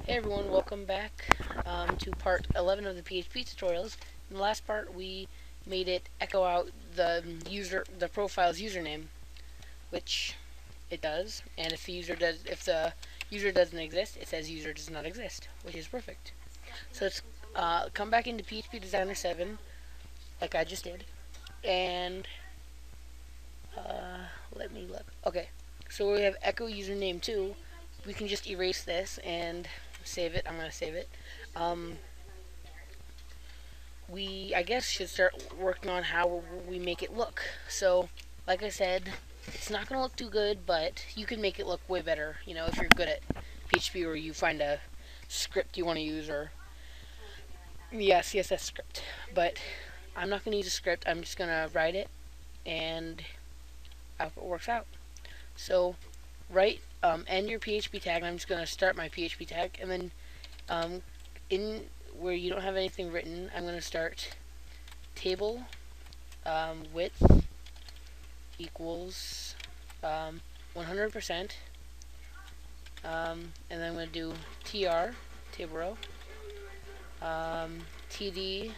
Hey everyone, welcome back to part 11 of the PHP tutorials. In the last part, we made it echo out the profile's username, which it does. And if the user doesn't exist, it says user does not exist, which is perfect. So let's come back into PHP Designer 7, like I just did, and let me look. Okay, so we have echo username 2. We can just erase this and save it. I'm gonna save it. We, I guess, should start working on how we make it look. So, like I said, it's not going to look too good, but you can make it look way better, if you're good at PHP or you find a script you want to use, or, yeah, CSS script. But I'm not going to use a script. I'm just going to write it, and I hope it works out. So, end your PHP tag, and I'm just going to start my PHP tag, and then in where you don't have anything written, I'm going to start table width equals 100%, and then I'm going to do tr, table row, td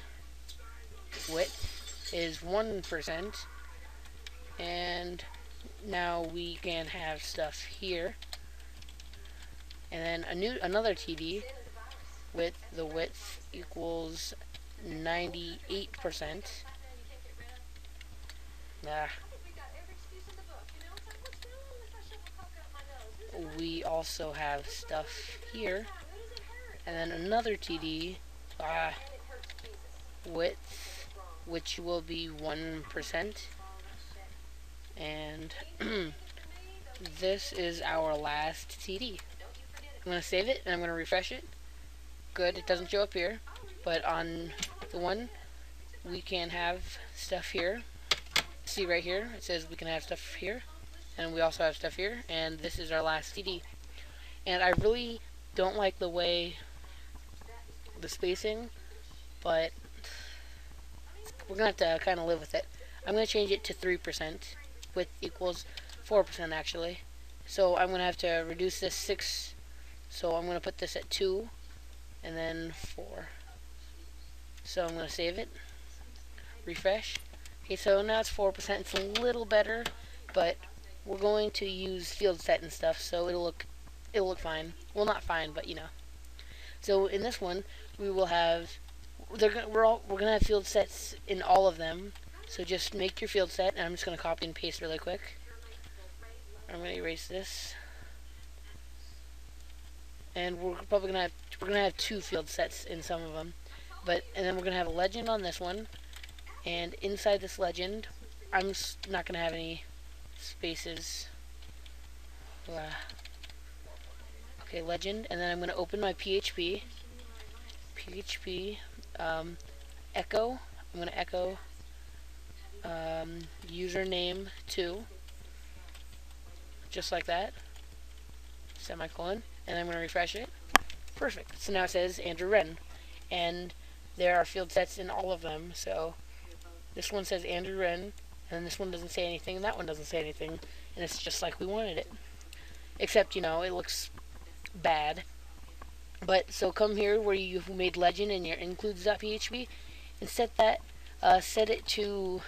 width is 1%, and now we can have stuff here, and then another td with the width equals 98%. We also have stuff here, and then another TD width, which will be 1%, and this is our last TD. I'm going to save it and I'm going to refresh it. Good, it doesn't show up here, but on the one we can have stuff here. See right here, it says we can have stuff here, and we also have stuff here, and this is our last TD. And I really don't like the way the spacing, but we're gonna have to kind of live with it. I'm gonna change it to 3%, width equals 4% actually. So I'm gonna have to reduce this 6. So I'm gonna put this at 2, and then 4. So I'm gonna save it, refresh. Okay, so now it's 4%. It's a little better, but we're going to use field set and stuff, so it'll look fine. Well, not fine, but So in this one, we will have we're gonna have field sets in all of them. So just make your field set, and I'm just gonna copy and paste really quick. I'm gonna erase this, and we're gonna have 2 field sets in some of them, and then we're gonna have a legend on this one. And inside this legend, I'm not going to have any spaces. Okay, legend, and then I'm going to open my PHP. Echo. I'm going to echo username 2, just like that. Semicolon, and I'm going to refresh it. Perfect. So now it says Andrew Wren, and there are field sets in all of them. So this one says Andrew Wren, and this one doesn't say anything, and that one doesn't say anything, and it's just like we wanted it. Except, it looks bad. But, so come here where you've made legend and your includes.php, and set it to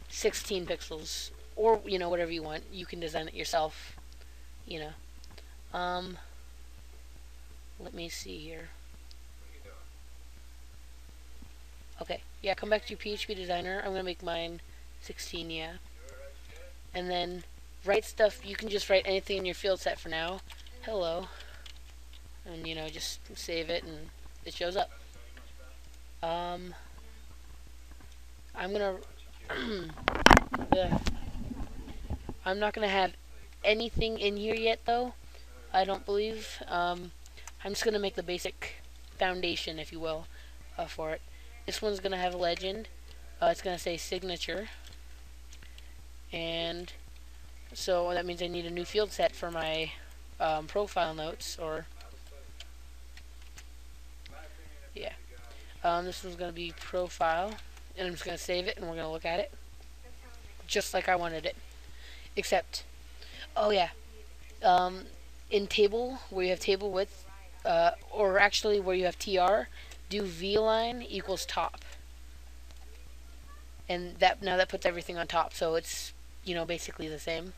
16 pixels, or, whatever you want. You can design it yourself, let me see here. Okay, yeah, come back to your PHP designer. I'm going to make mine 16, yeah. And then write stuff. You can just write anything in your field set for now. Hello. And, just save it and it shows up. I'm going to... I'm not going to have anything in here yet, though. I don't believe. I'm just going to make the basic foundation, if you will, for it. This one's going to have a legend. It's going to say signature. And so that means I need a new field set for my profile notes, or yeah. This one's going to be profile, and I'm just going to save it, and we're going to look at it just like I wanted it. Except, oh yeah, in table, where you have table width, or actually where you have tr, do v-line equals top, and that now that puts everything on top, so it's basically the same.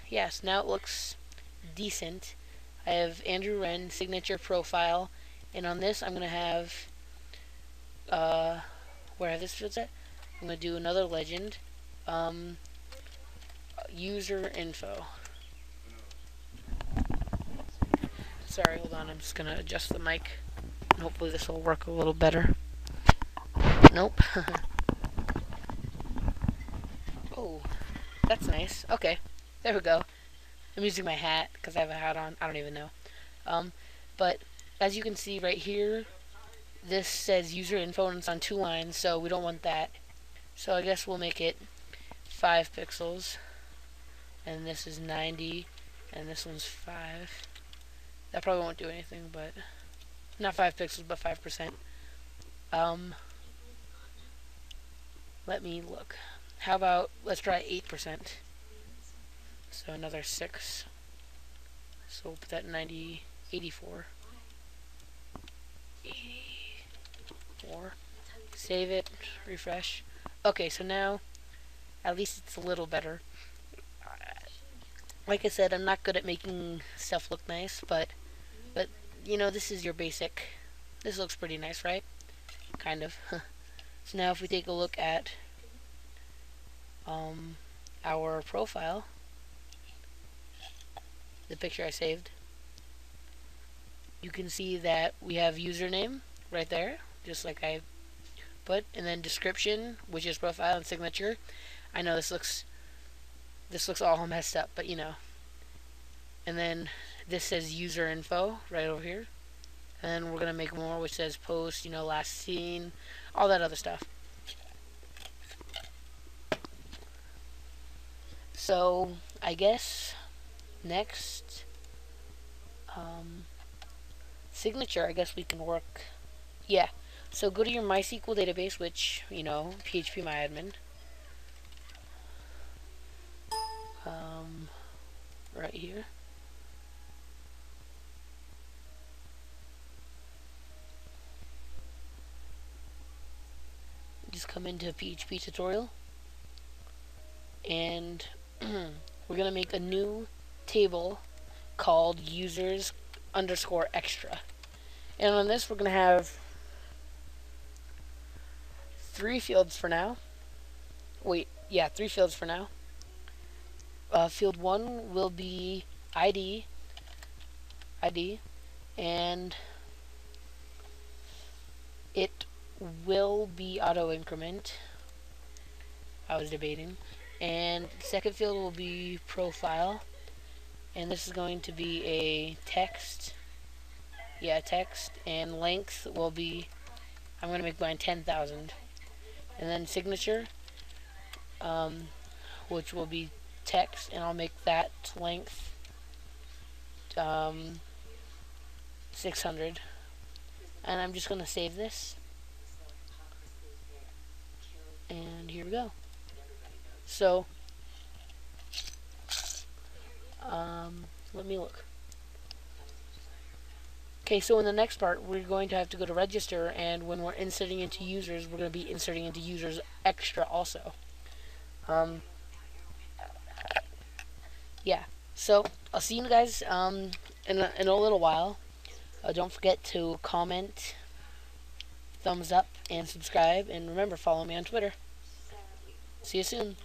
Yes, now it looks decent. I have Andrew Wren signature profile, and on this I'm gonna have where have this field at? I'm gonna do another legend, um, user info. Sorry, hold on. I'm just gonna adjust the mic, and hopefully this will work a little better. Nope. Oh, that's nice. Okay, there we go. I'm using my hat because I have a hat on. I don't even know. But as you can see right here, this says user info and it's on 2 lines, so we don't want that. So I guess we'll make it 5 pixels, and this is 90, and this one's 5. That probably won't do anything, but not 5 pixels, but 5%. Let me look. How about let's try 8%. So another 6. So we'll put that 90, 84. 84. Save it, refresh. Okay, so now at least it's a little better. Like I said, I'm not good at making stuff look nice, but this is your basic. This looks pretty nice, right? Kind of. So now if we take a look at our profile, the picture I saved, you can see that we have username right there, just like I put, and then description, which is profile, and signature. I know this looks all messed up, but and then this says user info right over here, and then we're gonna make more, which says post, last seen, all that other stuff. So I guess next, signature, I guess we can work. Yeah, so go to your MySQL database, which PHP MyAdmin, right here. Just come into PHP tutorial, and we're gonna make a new table called users underscore extra, and on this we're gonna have 3 fields for now. Wait, yeah, 3 fields for now. Field 1 will be ID, and it will be auto increment. I was debating. And the second field will be profile, and this is going to be a text. Yeah, text, and length will be, I'm going to make mine 10,000. And then signature, which will be text, and I'll make that length 600. And I'm just going to save this. And here we go. So, let me look. Okay, so in the next part, we're going to have to go to register, and when we're inserting into users, we're going to be inserting into users extra also. Yeah, so I'll see you guys in a little while. Don't forget to comment, thumbs up, and subscribe, and remember, follow me on Twitter. See you soon.